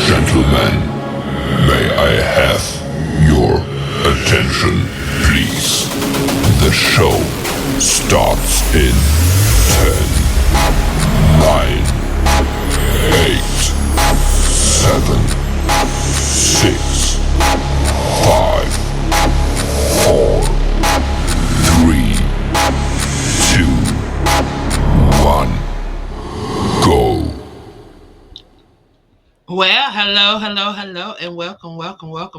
Gentlemen, may I have your attention, please? The show starts in 10, 9, 8, 7, 6, 5, 4, 3, 2, 1, go. Well, hello, and welcome.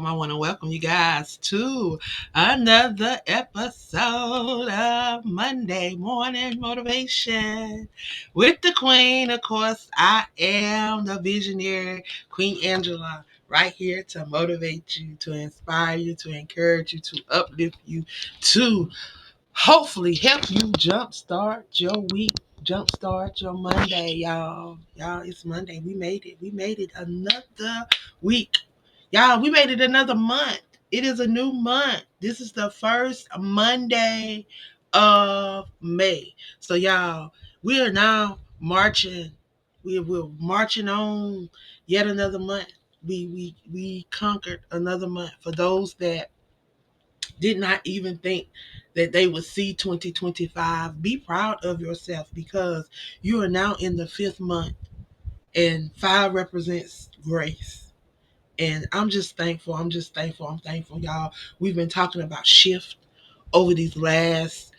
I want to welcome you guys to another episode of Monday Morning Motivation with the Queen. Of course, I am the visionary, Queen Angela, right here to motivate you, to inspire you, to encourage you, to uplift you, to hopefully help you jumpstart your week, jumpstart your Monday, y'all. Y'all, it's Monday. We made it. We made it another week. Y'all, we made it another month. It is a new month. This is the first Monday of May. So, y'all, we are now marching. We're marching on yet another month. We conquered another month. For those that did not even think that they would see 2025. Be proud of yourself because you are now in the 5th month, and 5 represents grace. And I'm just thankful. I'm thankful, y'all. We've been talking about shift over these last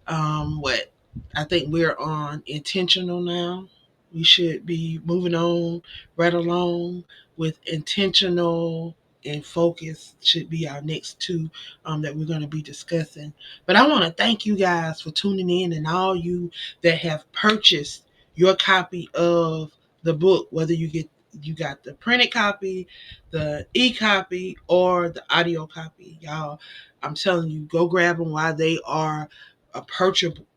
what I think we're on intentional now. We should be moving on right along with intentional and focus should be our next two that we're going to be discussing. But I want to thank you guys for tuning in and all you that have purchased your copy of the book, whether you got the printed copy, the e-copy, or the audio copy. Y'all, I'm telling you, go grab them while they are purchasable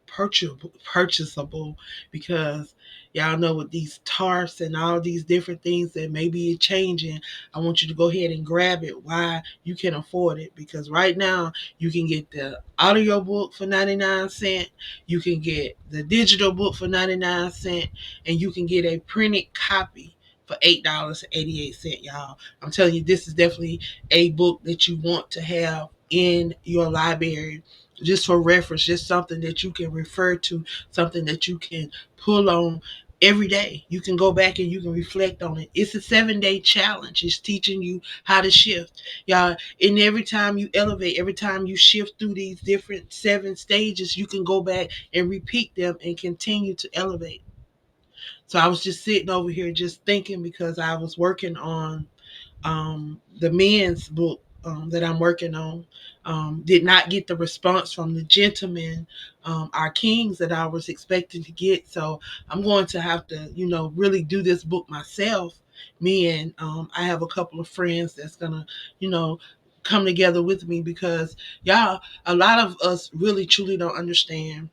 because y'all know with these tarps and all these different things that may be changing. I want you to go ahead and grab it while you can afford it, because right now you can get the audio book for 99 cents, you can get the digital book for 99 cents, and you can get a printed copy for $8.88, y'all. I'm telling you, this is definitely a book that you want to have in your library, just for reference, just something that you can refer to, something that you can pull on every day. You can go back and you can reflect on it. It's a 7-day challenge. It's teaching you how to shift. Y'all, and every time you elevate, every time you shift through these different 7 stages, you can go back and repeat them and continue to elevate. So I was just sitting over here just thinking because I was working on the men's book that I'm working on. Did not get the response from the gentlemen, our kings, that I was expecting to get. So I'm going to have to, really do this book myself. Me and I have a couple of friends that's gonna, come together with me because y'all, a lot of us really truly don't understand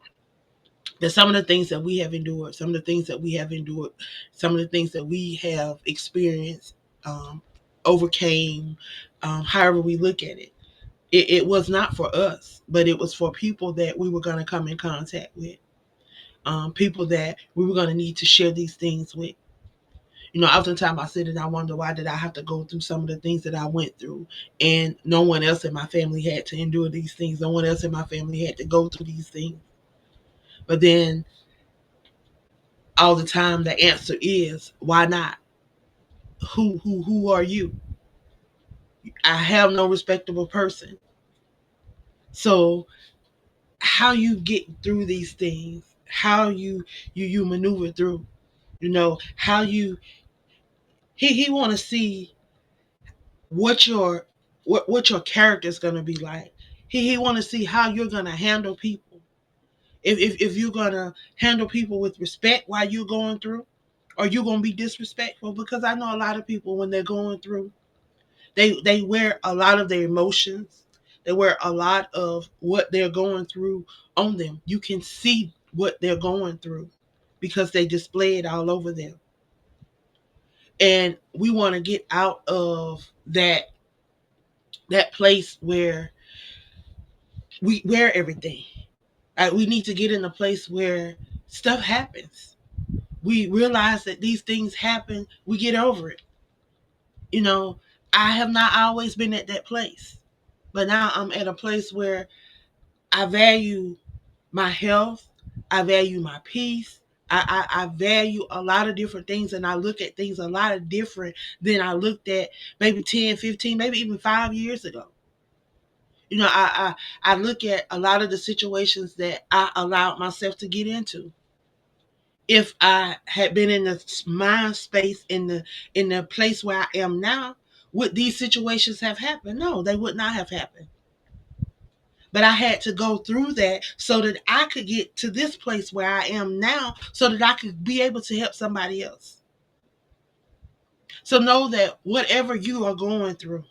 that some of the things that we have endured, some of the things that we have experienced, overcame, however we look at it. It was not for us, but it was for people that we were going to come in contact with, people that we were going to need to share these things with. Oftentimes I sit and I wonder, why did I have to go through some of the things that I went through? And no one else in my family had to endure these things. No one else in my family had to go through these things. But then all the time the answer is, why not? Who are you? I have no respectable person. So how you get through these things, how you maneuver through, how you he want to see what what your character is going to be like. He want to see how you're going to handle people. If you're going to handle people with respect while you're going through, or you're going to be disrespectful. Because I know a lot of people, when they're going through, they wear a lot of their emotions. They wear a lot of what they're going through on them. You can see what they're going through because they display it all over them. And we want to get out of that place where we wear everything. We need to get in a place where stuff happens. We realize that these things happen. We get over it. You know, I have not always been at that place, but now I'm at a place where I value my health. I value my peace. I value a lot of different things, and I look at things a lot of different than I looked at maybe 10, 15, maybe even 5 years ago. I look at a lot of the situations that I allowed myself to get into. If I had been in the mind space, in the place where I am now, would these situations have happened? No, they would not have happened. But I had to go through that so that I could get to this place where I am now, so that I could be able to help somebody else. So know that whatever you are going through,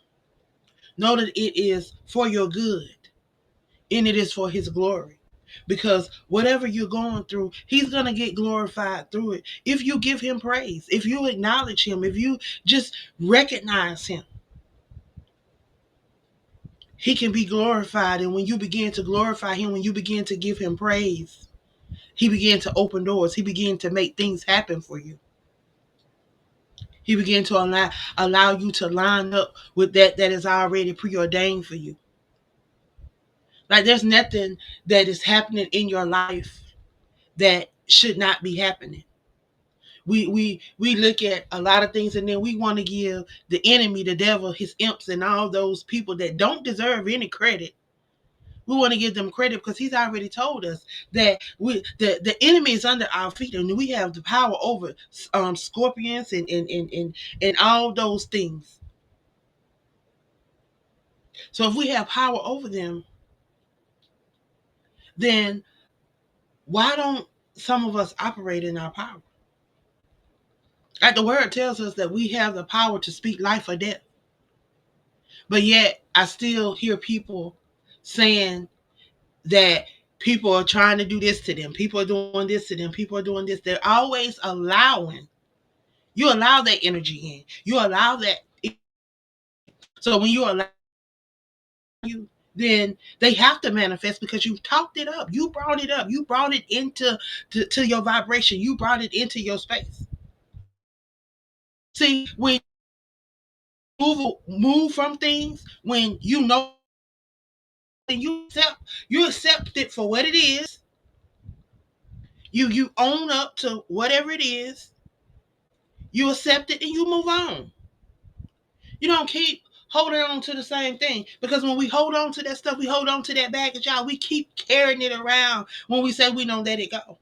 know that it is for your good and it is for his glory. Because whatever you're going through, he's going to get glorified through it. If you give him praise, if you acknowledge him, if you just recognize him, he can be glorified. And when you begin to glorify him, when you begin to give him praise, he began to open doors. He began to make things happen for you. He began to allow you to line up with that is already preordained for you. Like there's nothing that is happening in your life that should not be happening. We look at a lot of things and then we want to give the enemy, the devil, his imps, and all those people that don't deserve any credit. We want to give them credit because he's already told us that the enemy is under our feet and we have the power over scorpions and all those things. So if we have power over them, then why don't some of us operate in our power? Like the word tells us that we have the power to speak life or death. But yet I still hear people saying that people are trying to do this to them. People are doing this to them. People are doing this. They're always allowing. You allow that energy in. You allow that. So when you allow you, then they have to manifest because you talked it up. You brought it up. You brought it into to your vibration. You brought it into your space. See, when move from things, when you know and you accept it for what it is. You own up to whatever it is. You accept it and you move on. You don't keep holding on to the same thing because when we hold on to that stuff, we hold on to that baggage, y'all. We keep carrying it around when we say we don't let it go.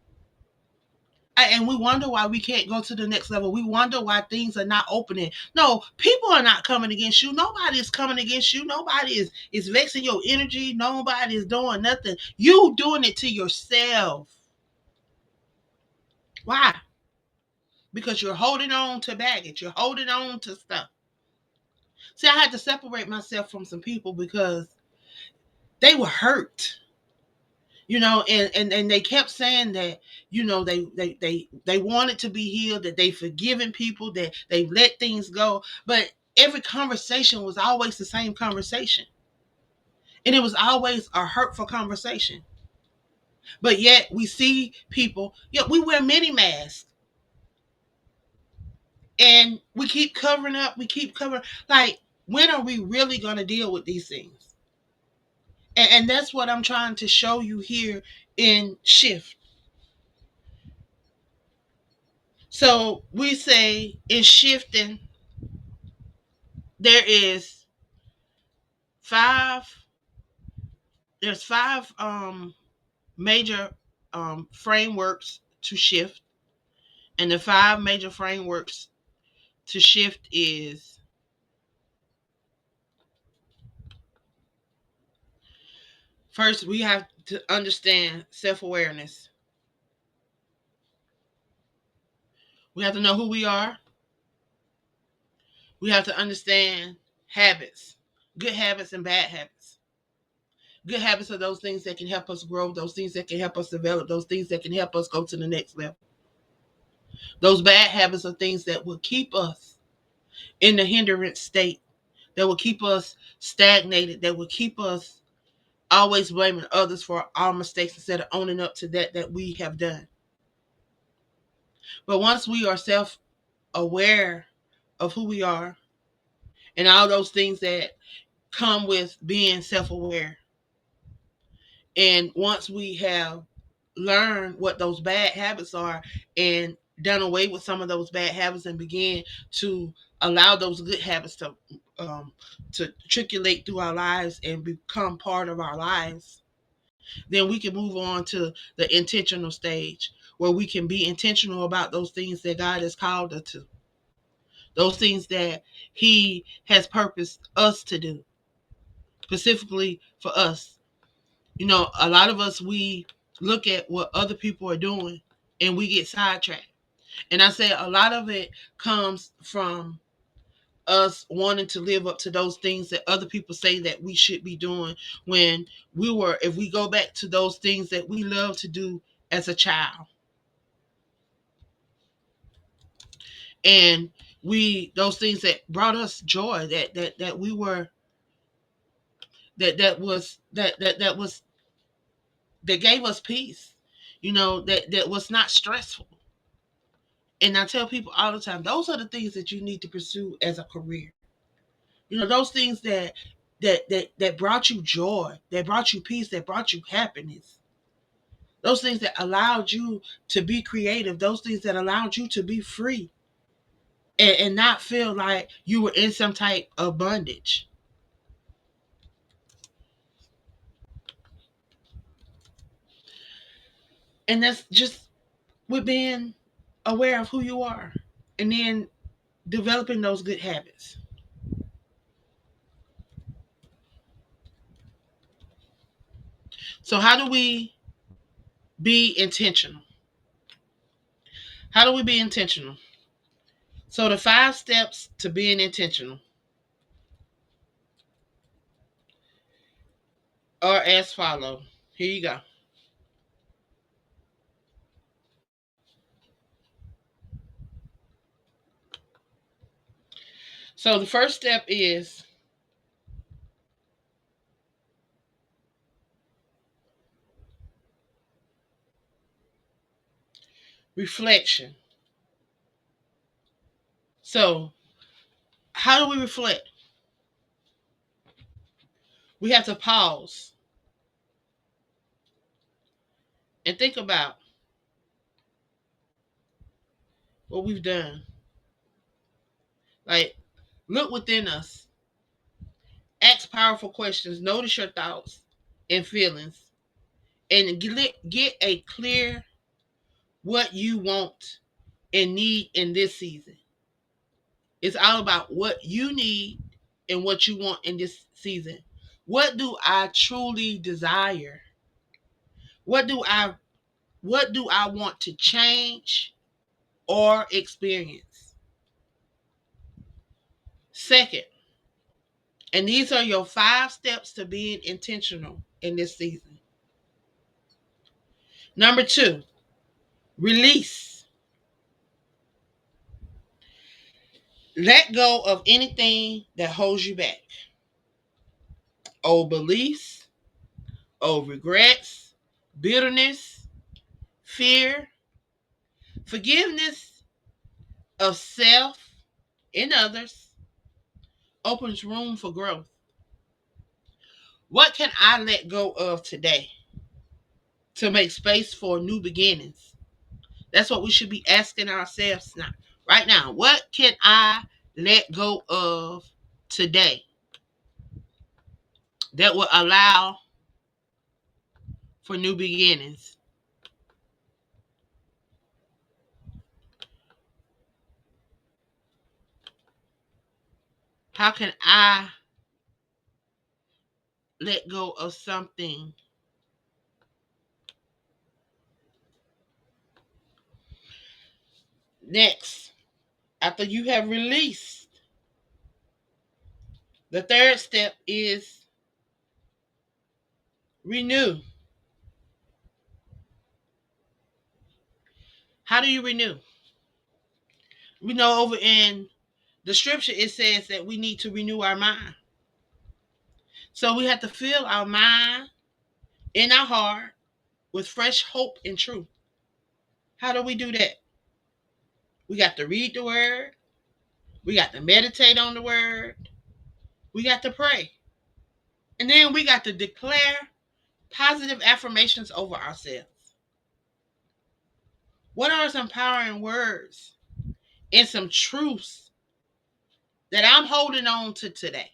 And we wonder why we can't go to the next level. We wonder why things are not opening. No, people are not coming against you. Nobody is coming against you. Nobody is vexing your energy. Nobody is doing nothing. You doing it to yourself. Why? Because you're holding on to baggage. You're holding on to stuff. See, I had to separate myself from some people because they were hurt. And they kept saying that, they wanted to be healed, that they forgiven people, that they let things go. But every conversation was always the same conversation. And it was always a hurtful conversation. But yet we see people, we wear many masks. And we keep covering up, we keep covering. Like, when are we really going to deal with these things? And that's what I'm trying to show you here in Shift. So we say in shifting, there is five, there's five major frameworks to shift. And the five major frameworks to shift is, first, we have to understand self-awareness. We have to know who we are. We have to understand habits, good habits and bad habits. Good habits are those things that can help us grow, those things that can help us develop, those things that can help us go to the next level. Those bad habits are things that will keep us in the hindrance state, that will keep us stagnated, that will keep us always blaming others for our mistakes instead of owning up to that we have done. But once we are self-aware of who we are and all those things that come with being self-aware, and once we have learned what those bad habits are and done away with some of those bad habits and begin to allow those good habits to triculate through our lives and become part of our lives, then we can move on to the intentional stage where we can be intentional about those things that God has called us to, those things that He has purposed us to do, specifically for us. A lot of us, we look at what other people are doing and we get sidetracked. And I say a lot of it comes from us wanting to live up to those things that other people say that we should be doing when if we go back to those things that we love to do as a child. And those things that brought us joy, that we were, that gave us peace, that was not stressful. And I tell people all the time, those are the things that you need to pursue as a career. Those things that that brought you joy, that brought you peace, that brought you happiness. Those things that allowed you to be creative, those things that allowed you to be free and not feel like you were in some type of bondage. And that's just with being aware of who you are and then developing those good habits. So, how do we be intentional? How do we be intentional? So, the 5 steps to being intentional are as follow. Here you go. So, the first step is reflection. So, how do we reflect? We have to pause and think about what we've done. Like, look within us, ask powerful questions, notice your thoughts and feelings, and get a clear what you want and need in this season. It's all about what you need and what you want in this season. What do I truly desire? What do I want to change or experience? Second, and these are your 5 steps to being intentional in this season. Number 2, release. Let go of anything that holds you back. Old beliefs, old regrets, bitterness, fear, forgiveness of self and others opens room for growth. What can I let go of today to make space for new beginnings? That's what we should be asking ourselves now. Right now, what can I let go of today that will allow for new beginnings? How can I let go of something? Next, after you have released, the third step is renew. How do you renew? We know over in the scripture it says that we need to renew our mind. So we have to fill our mind and our heart with fresh hope and truth. How do we do that? We got to read the word. We got to meditate on the word. We got to pray. And then we got to declare positive affirmations over ourselves. What are some empowering words and some truths that I'm holding on to today?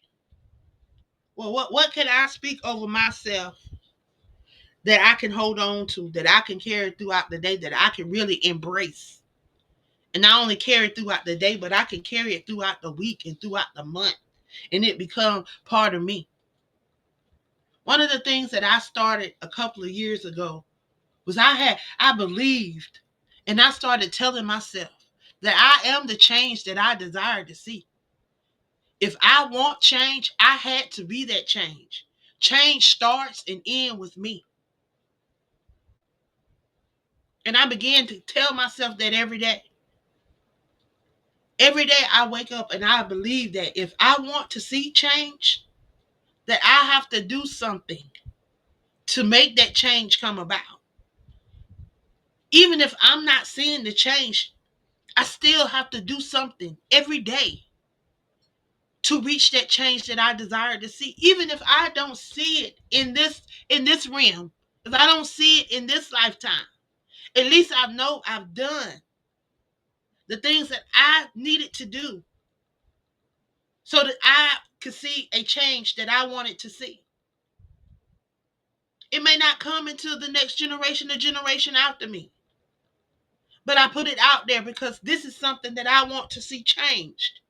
Well, what can I speak over myself that I can hold on to, that I can carry throughout the day, that I can really embrace? And not only carry it throughout the day, but I can carry it throughout the week and throughout the month. And it become part of me. One of the things that I started a couple of years ago was I believed and I started telling myself that I am the change that I desire to see. If I want change, I had to be that change. Change starts and ends with me. And I began to tell myself that every day. Every day I wake up and I believe that if I want to see change, that I have to do something to make that change come about. Even if I'm not seeing the change, I still have to do something every day to reach that change that I desire to see, even if I don't see it in this realm, if I don't see it in this lifetime. At least I know I've done the things that I needed to do so that I could see a change that I wanted to see. It may not come into the next generation or generation after me, but I put it out there because this is something that I want to see changed.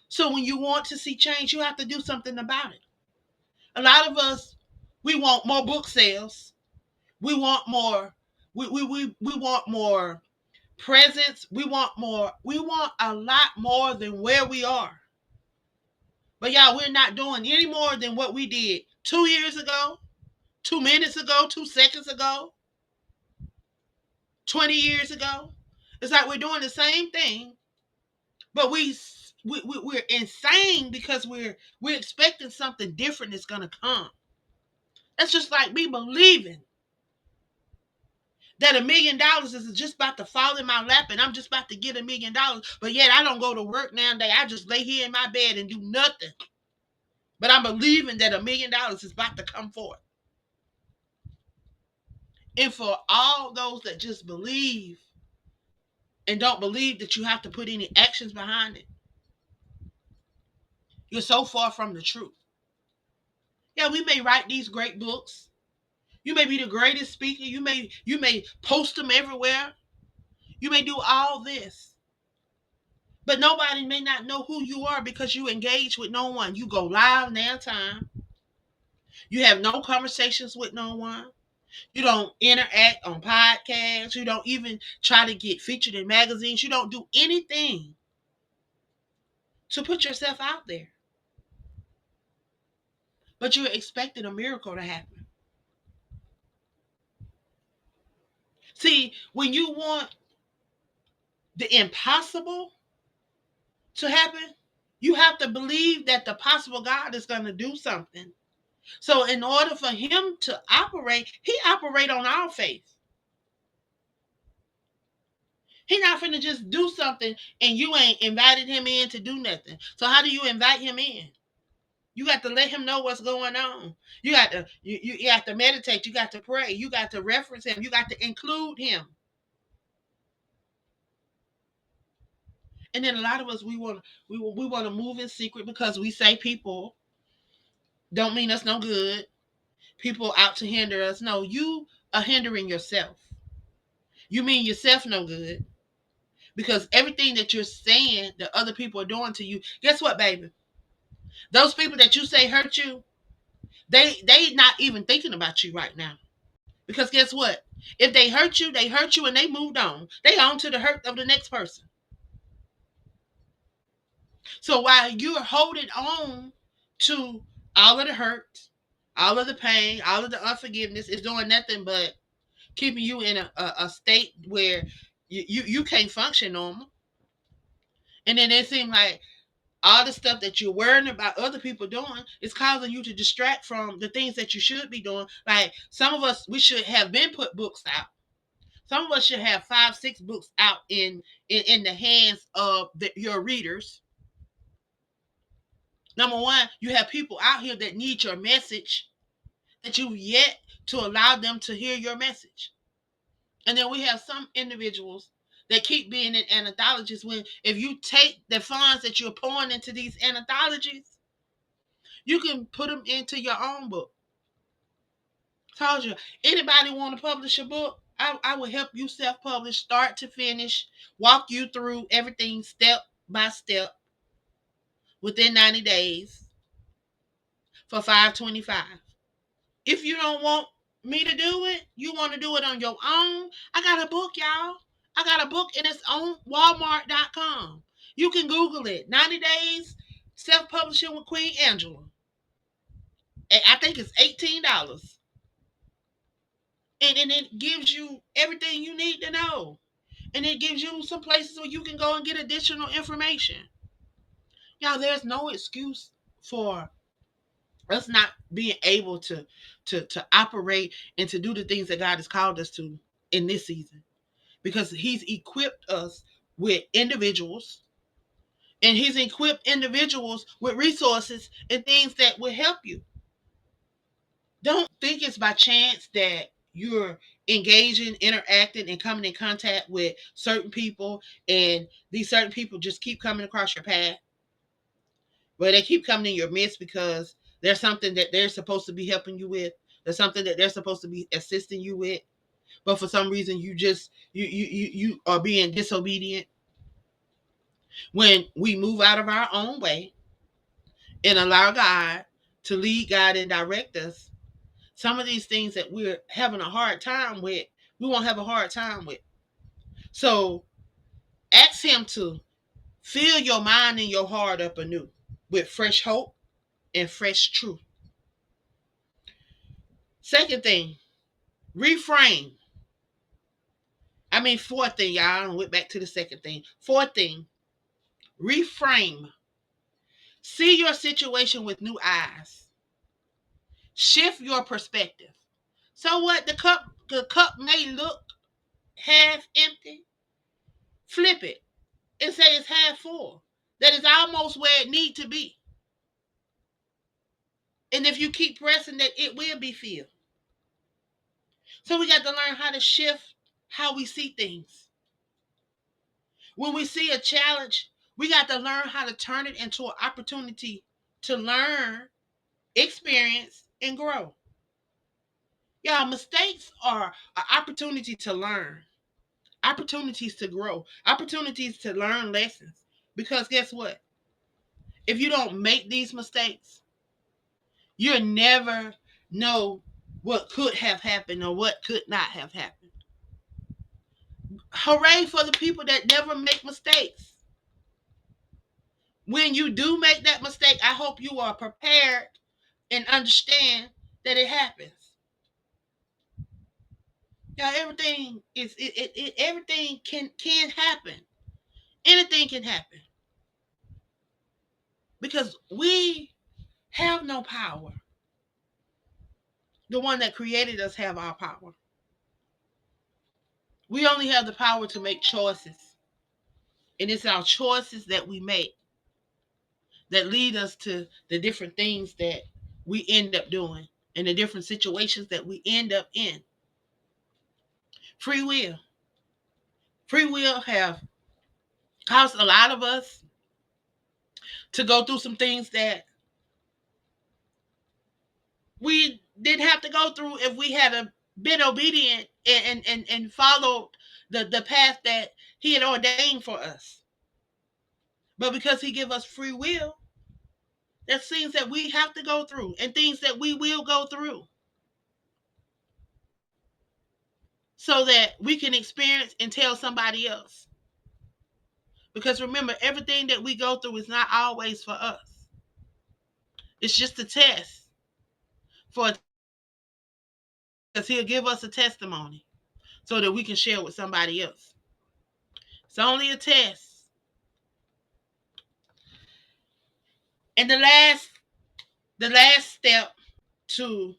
So when you want to see change, you have to do something about it. A lot of us, we want more book sales. We want more. We want more presence. We want more. We want a lot more than where we are. But y'all, we're not doing any more than what we did 2 years ago, 2 minutes ago, 2 seconds ago, 20 years ago. It's like we're doing the same thing, but we're insane because we're expecting something different is gonna come. That's just like me believing that $1,000,000 is just about to fall in my lap and I'm just about to get $1,000,000, but yet I don't go to work nowadays. I just lay here in my bed and do nothing. But I'm believing that $1,000,000 is about to come forth. And for all those that just believe and don't believe that you have to put any actions behind it, you're so far from the truth. Yeah, we may write these great books. You may be the greatest speaker. You may post them everywhere. You may do all this. But nobody may not know who you are because you engage with no one. You go live now time. You have no conversations with no one. You don't interact on podcasts. You don't even try to get featured in magazines. You don't do anything to put yourself out there. But you're expecting a miracle to happen. See, when you want the impossible to happen, you have to believe that the possible God is going to do something. So in order for him to operate, he operate on our faith. He not finna just do something and you ain't invited him in to do nothing. So how do you invite him in? You got to let him know what's going on. You got to you have to meditate. You got to pray. You got to reference him. You got to include him. And then a lot of us we want to move in secret because we say people don't mean us no good. People out to hinder us. No, you are hindering yourself. You mean yourself no good because everything that you're saying that other people are doing to you. Guess what, baby? Those people that you say hurt you, they not even thinking about you right now. Because guess what? If they hurt you and they moved on. They on to the hurt of the next person. So while you're holding on to all of the hurt, all of the pain, all of the unforgiveness, is doing nothing but keeping you in a state where you can't function normal. And then it seems like all the stuff that you're worrying about other people doing is causing you to distract from the things that you should be doing. Like some of us, we should have been put books out. Some of us should have 5, 6 books out in the hands of your readers. Number one, you have people out here that need your message that you've yet to allow them to hear your message. And then we have some individuals that keep being in anthologies when if you take the funds that you're pouring into these anthologies, you can put them into your own book. Told you, anybody want to publish a book? I will help you self-publish, start to finish, walk you through everything step by step within 90 days for $525. If you don't want me to do it, you want to do it on your own, I got a book, y'all. I got a book and it's on Walmart.com. You can Google it. 90 days self-publishing with Queen Angela. And I think it's $18. And it gives you everything you need to know. And it gives you some places where you can go and get additional information. Y'all, there's no excuse for us not being able to operate and to do the things that God has called us to in this season. Because he's equipped us with individuals And he's equipped individuals with resources and things that will help you. Don't think it's by chance that you're engaging, interacting, and coming in contact with certain people, and these certain people just keep coming across your path. Well, they keep coming in your midst because there's something that they're supposed to be helping you with. There's something that they're supposed to be assisting you with. But for some reason, you are being disobedient. When we move out of our own way and allow God to lead, guide, and direct us, some of these things that we're having a hard time with, we won't have a hard time with. So ask Him to fill your mind and your heart up anew with fresh hope and fresh truth. Second thing, reframe. Fourth thing, y'all. I went back to the second thing. Fourth thing, reframe. See your situation with new eyes. Shift your perspective. So what? The cup may look half empty. Flip it and say it's half full. That is almost where it need to be. And if you keep pressing that, it will be filled. So we got to learn how to shift how we see things. When we see a challenge, we got to learn how to turn it into an opportunity to learn, experience, and grow. Y'all, mistakes are an opportunity to learn, opportunities to grow, opportunities to learn lessons. Because guess what? If you don't make these mistakes, you'll never know what could have happened or what could not have happened. Hooray for the people that never make mistakes. When you do make that mistake, I hope you are prepared and understand that it happens. Now everything is everything can happen. Anything can happen. Because we have no power. The one that created us have our power. We only have the power to make choices. And it's our choices that we make that lead us to the different things that we end up doing and the different situations that we end up in. Free will. Free will have caused a lot of us to go through some things that we didn't have to go through if we had been obedient and followed the path that He had ordained for us. But because He gave us free will, there's things that we have to go through and things that we will go through so that we can experience and tell somebody else. Because remember, everything that we go through is not always for us. It's just a test for, because He'll give us a testimony so that we can share with somebody else. It's only a test. And the last step to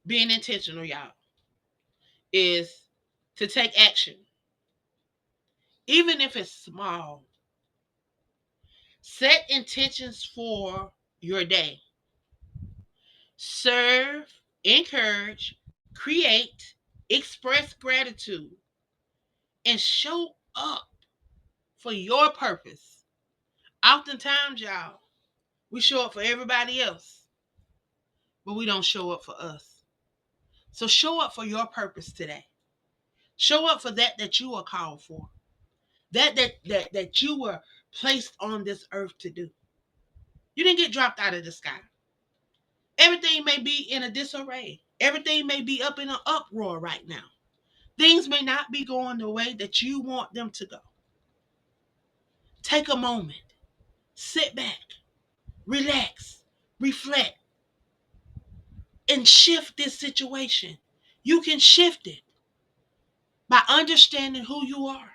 being intentional, y'all, is to take action. Even if it's small. Set intentions for your day. Serve, encourage, create, express gratitude, and show up for your purpose. Oftentimes, y'all, we show up for everybody else, but we don't show up for us. So show up for your purpose today. Show up for that you are called for. That you were placed on this earth to do. You didn't get dropped out of the sky. Everything may be in a disarray. Everything may be up in an uproar right now. Things may not be going the way that you want them to go. Take a moment. Sit back. Relax. Reflect. And shift this situation. You can shift it by understanding who you are.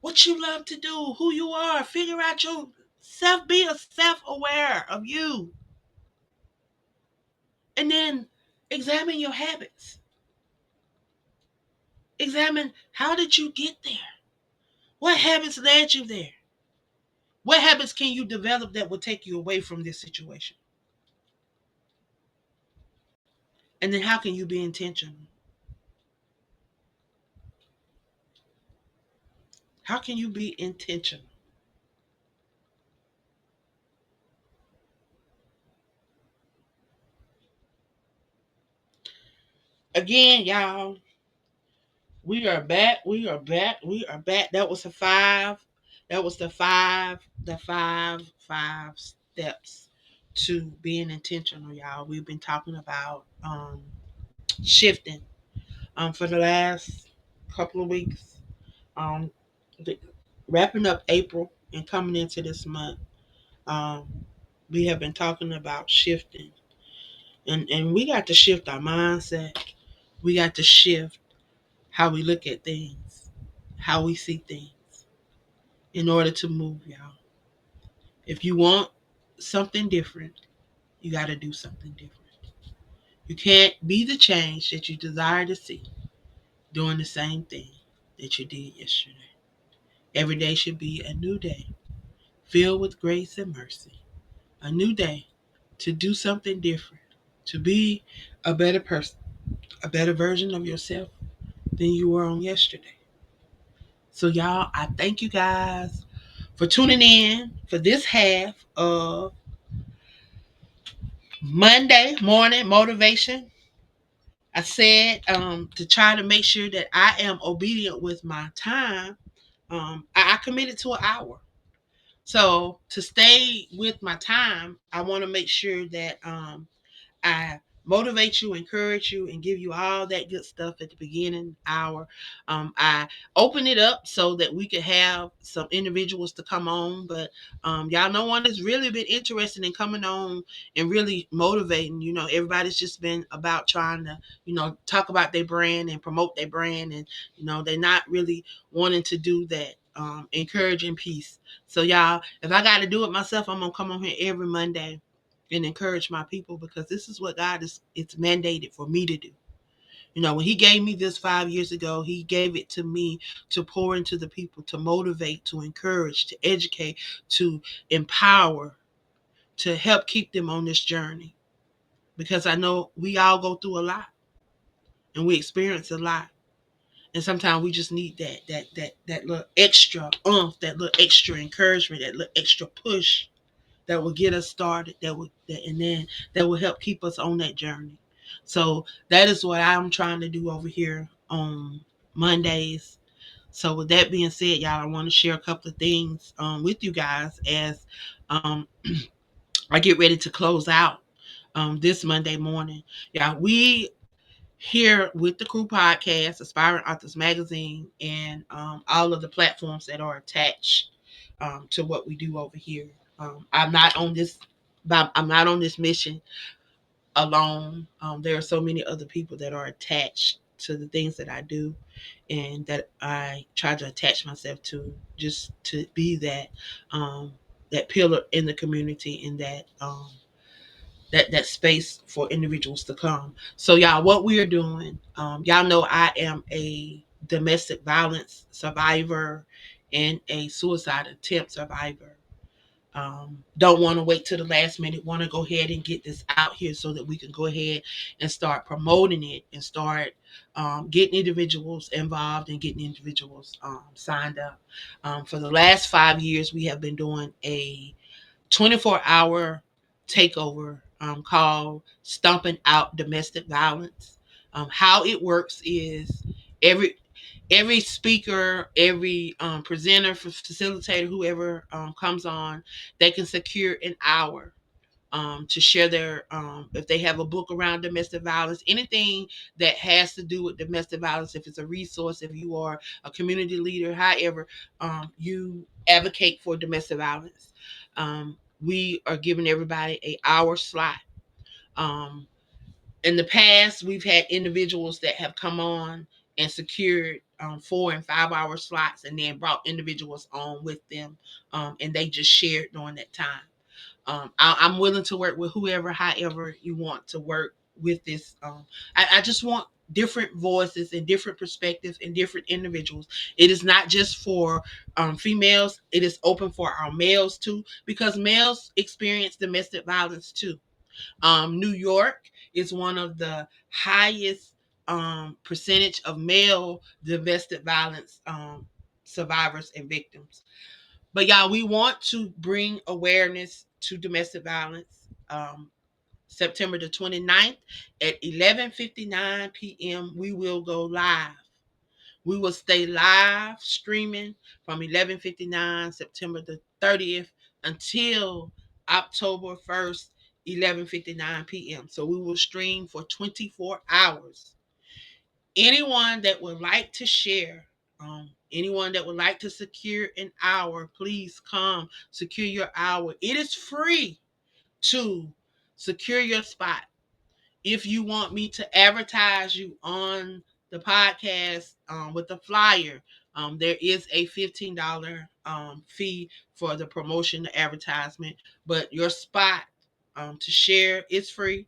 What you love to do. Who you are. Figure out yourself. Be self-aware of you. And then examine your habits. Examine, how did you get there? What habits led you there? What habits can you develop that will take you away from this situation? And then how can you be intentional? How can you be intentional? Again, y'all, we are back. We are back. We are back. That was the five. That was the five steps to being intentional, y'all. We've been talking about shifting for the last couple of weeks. Um, the, wrapping up April and coming into this month, um, we have been talking about shifting, and we got to shift our mindset. We got to shift how we look at things, how we see things, in order to move, y'all. If you want something different, you got to do something different. You can't be the change that you desire to see doing the same thing that you did yesterday. Every day should be a new day, filled with grace and mercy. A new day to do something different, to be a better person, a better version of yourself than you were on yesterday. So, y'all, I thank you guys for tuning in for this half of Monday morning motivation. I said to try to make sure that I am obedient with my time. I committed to an hour. So to stay with my time, I want to make sure that I motivate you, encourage you, and give you all that good stuff at the beginning hour. I open it up so that we could have some individuals to come on, but y'all, no one has really been interested in coming on and really motivating. Everybody's just been about trying to, talk about their brand and promote their brand, and they're not really wanting to do that. Encouraging peace. So y'all, if I got to do it myself, I'm gonna come on here every Monday and encourage my people, because this is what God is it's mandated for me to do. When he gave me this 5 years ago, he gave it to me to pour into the people, to motivate, to encourage, to educate, to empower, to help keep them on this journey. Because I know we all go through a lot and we experience a lot. And sometimes we just need that little extra that little extra encouragement, that little extra push that will get us started, and then that will help keep us on that journey. So that is what I'm trying to do over here on Mondays. So with that being said, y'all, I want to share a couple of things with you guys as I get ready to close out this Monday morning. Yeah, we here with the Crew Podcast, Aspiring Authors Magazine, and all of the platforms that are attached to what we do over here. I'm not on this. I'm not on this mission alone. There are so many other people that are attached to the things that I do, and that I try to attach myself to, just to be that pillar in the community, and that space for individuals to come. So y'all, what we are doing, y'all know I am a domestic violence survivor and a suicide attempt survivor. Don't want to wait till the last minute, want to go ahead and get this out here so that we can go ahead and start promoting it, and start getting individuals involved and getting individuals signed up. For the last 5 years, we have been doing a 24-hour takeover called Stomping Out Domestic Violence. How it works is every speaker, every presenter, facilitator, whoever comes on, they can secure an hour to share their, if they have a book around domestic violence, anything that has to do with domestic violence, if it's a resource, if you are a community leader, however you advocate for domestic violence. We are giving everybody an hour slot. Um, in the past, we've had individuals that have come on and secured 4 and 5 hour slots, and then brought individuals on with them, and they just shared during that time. I'm willing to work with whoever, however you want to work with this. I just want different voices and different perspectives and different individuals. It is not just for females. It is open for our males too, because males experience domestic violence too. New York is one of the highest percentage of male domestic violence survivors and victims. But y'all, we want to bring awareness to domestic violence. September the 29th at 11:59 p.m. we will go live. We will stay live streaming from 11:59 September the 30th until October 1st, 11:59 p.m. So we will stream for 24 hours. Anyone that would like to share, anyone that would like to secure an hour, please come secure your hour. It is free to secure your spot. If you want me to advertise you on the podcast with a flyer, there is a $15 fee for the promotion, the advertisement, but your spot to share is free.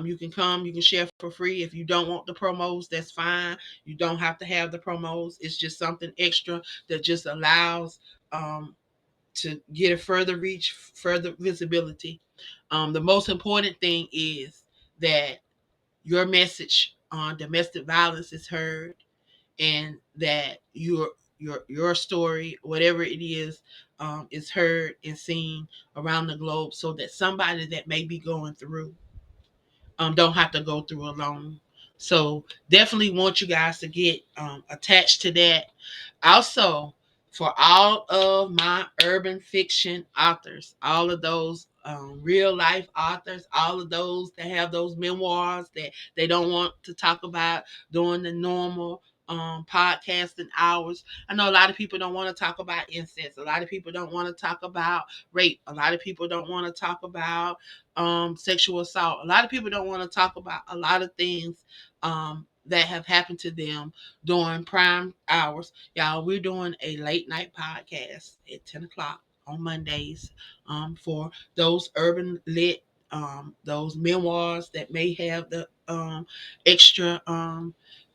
You can come, you can share for free. If you don't want the promos, that's fine. You don't have to have the promos. It's just something extra that just allows to get a further reach, further visibility. The most important thing is that your message on domestic violence is heard, and that your story, whatever it is heard and seen around the globe, so that somebody that may be going through don't have to go through alone. So definitely want you guys to get attached to that. Also, for all of my urban fiction authors, all of those real life authors, all of those that have those memoirs that they don't want to talk about during the normal podcasting hours. I know a lot of people don't want to talk about incest. A lot of people don't want to talk about rape. A lot of people don't want to talk about sexual assault. A lot of people don't want to talk about a lot of things that have happened to them during prime hours. Y'all, we're doing a late night podcast at 10 o'clock on Mondays for those urban lit, those memoirs that may have the extra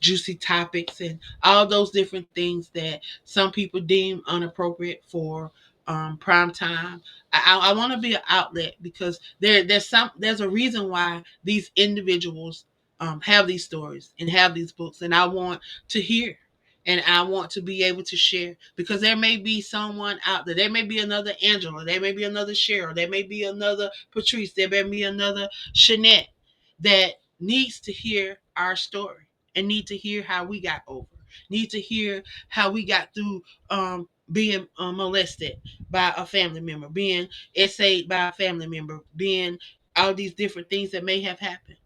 juicy topics and all those different things that some people deem inappropriate for prime time. I want to be an outlet because there's a reason why these individuals have these stories and have these books, and I want to hear, and I want to be able to share, because there may be someone out there. There may be another Angela. There may be another Cheryl. There may be another Patrice. There may be another Shanette that needs to hear our story and need to hear how we got over. Need to hear how we got through being molested by a family member, being essayed by a family member, being all these different things that may have happened.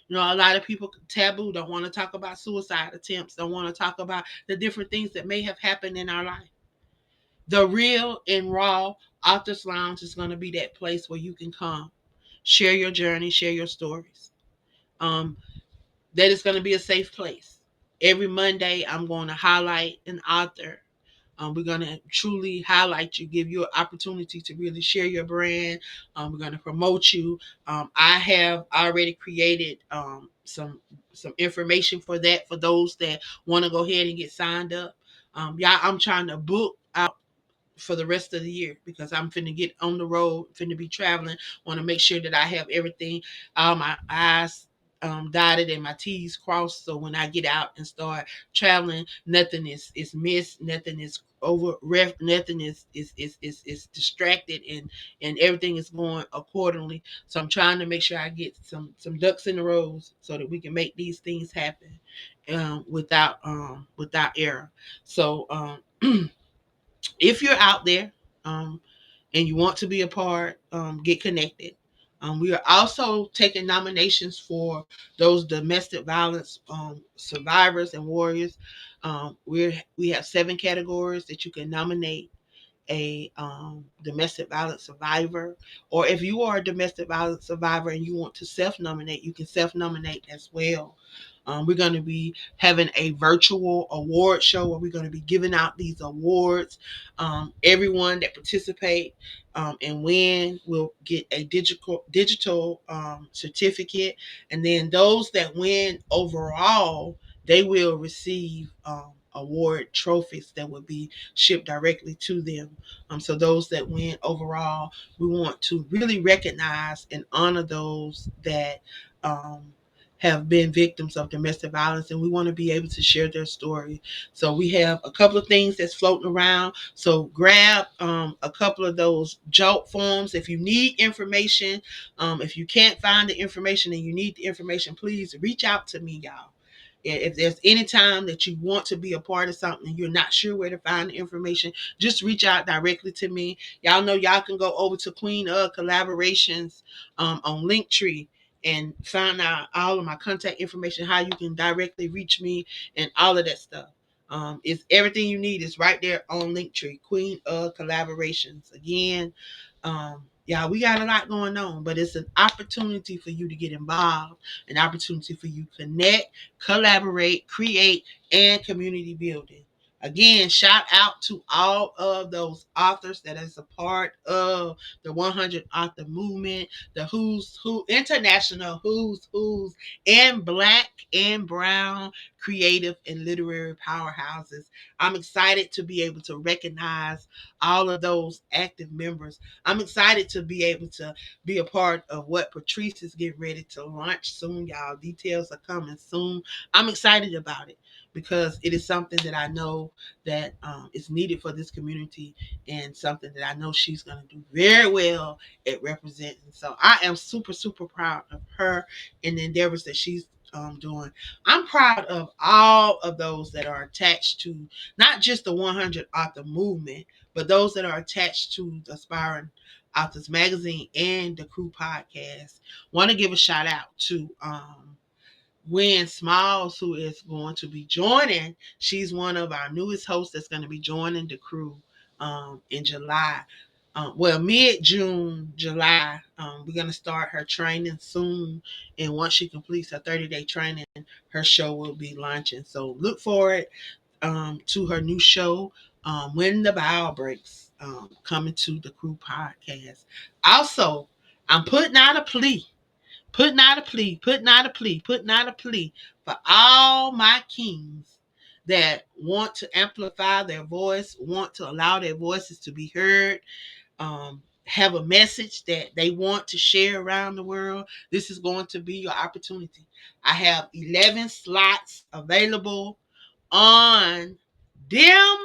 You know, a lot of people taboo, don't want to talk about suicide attempts, don't want to talk about the different things that may have happened in our life. The real and raw Authors Lounge is going to be that place where you can come, share your journey, share your stories. Um, that is going to be a safe place. Every Monday, I'm going to highlight an author. We're going to truly highlight you, give you an opportunity to really share your brand. We're going to promote you. I have already created some information for that, for those that want to go ahead and get signed up. Yeah, I'm trying to book out for the rest of the year because I'm finna get on the road, finna be traveling. Want to make sure that I have everything, all my I's dotted and my T's crossed. So when I get out and start traveling, nothing is missed, nothing is over, nothing is distracted, and everything is going accordingly. So I'm trying to make sure I get some ducks in the rows so that we can make these things happen without error. So if you're out there and you want to be a part, get connected. We are also taking nominations for those domestic violence survivors and warriors. We have 7 categories that you can nominate, a domestic violence survivor, or if you are a domestic violence survivor and you want to self-nominate, you can self-nominate as well. We're going to be having a virtual award show where we're going to be giving out these awards. Everyone that participate and win will get a digital certificate, and then those that win overall, they will receive award trophies that will be shipped directly to them. So those that win overall, we want to really recognize and honor those that have been victims of domestic violence, and we want to be able to share their story. So we have a couple of things that's floating around. So grab a couple of those jolt forms if you need information. If you can't find the information and you need the information, please reach out to me, y'all. If there's any time that you want to be a part of something and you're not sure where to find the information, just reach out directly to me. Y'all know y'all can go over to Queen of Collaborations on Linktree and find out all of my contact information, how you can directly reach me, and all of that stuff. It's everything you need is right there on Linktree, Queen of Collaborations. Again, yeah, we got a lot going on, but it's an opportunity for you to get involved, an opportunity for you to connect, collaborate, create, and community building. Again, shout out to all of those authors that is a part of the 100 author movement, the who's who, international who's and black and brown creative and literary powerhouses. I'm excited to be able to recognize all of those active members. I'm excited to be able to be a part of what Patrice is getting ready to launch soon, y'all. Details are coming soon. I'm excited about it because it is something that I know that is needed for this community, and something that I know she's going to do very well at representing. So I am super, super proud of her and the endeavors that she's doing. I'm proud of all of those that are attached to not just the 100 author movement, but those that are attached to the Aspiring Authors Magazine and the Crew Podcast. Want to give a shout out to Gwen Smalls, who is going to be joining. She's one of our newest hosts that's going to be joining the crew in July. Mid-June, July. We're going to start her training soon. And once she completes her 30-day training, her show will be launching. So look forward to her new show, When the Bow Breaks, coming to the Crew Podcast. Also, I'm putting out a plea for all my kings that want to amplify their voice, want to allow their voices to be heard, have a message that they want to share around the world. This is going to be your opportunity. I have 11 slots available on them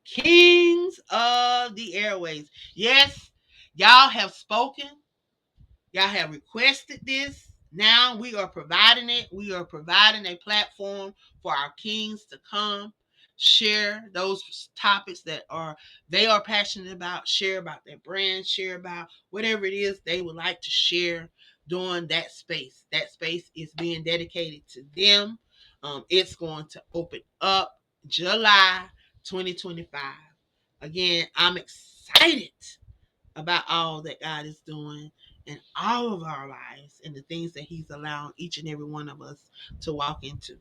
kings of the airways. Yes, y'all have spoken. Y'all have requested this. Now we are providing it. We are providing a platform for our kings to come share those topics that they are passionate about, share about their brand, share about whatever it is they would like to share during that space. That space is being dedicated to them. It's going to open up July 2025. Again, I'm excited about all that God is doing in all of our lives and the things that He's allowing each and every one of us to walk into.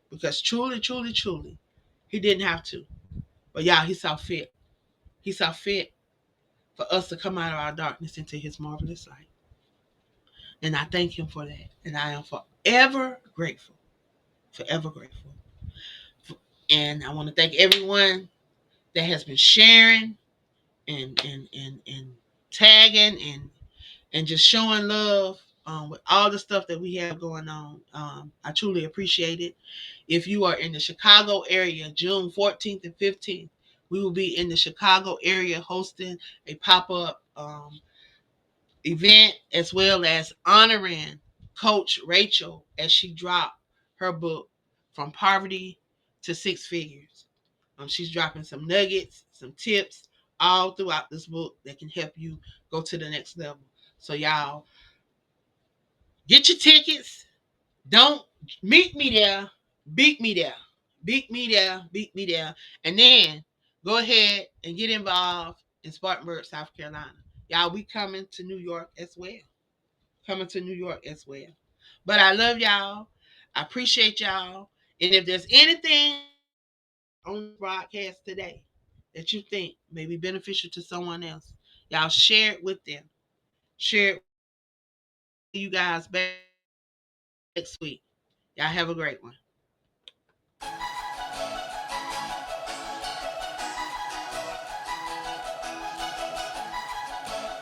Because truly, truly, truly, He didn't have to. But y'all, He saw fit. He saw fit for us to come out of our darkness into His marvelous light. And I thank Him for that. And I am forever grateful. Forever grateful. And I want to thank everyone that has been sharing and tagging and just showing love with all the stuff that we have going on. I truly appreciate it. If you are in the Chicago area, June 14th and 15th, we will be in the Chicago area hosting a pop-up event, as well as honoring Coach Rachel as she dropped her book, From Poverty to Six Figures. She's dropping some nuggets, some tips all throughout this book that can help you go to the next level. So y'all, get your tickets. Don't meet me there. Beat me there. Beat me there. Beat me there. And then go ahead and get involved in Spartanburg, South Carolina. Y'all, we coming to New York as well. Coming to New York as well. But I love y'all. I appreciate y'all. And if there's anything on the broadcast today that you think may be beneficial to someone else, y'all share it with them. Share it. You guys back next week. Y'all have a great one.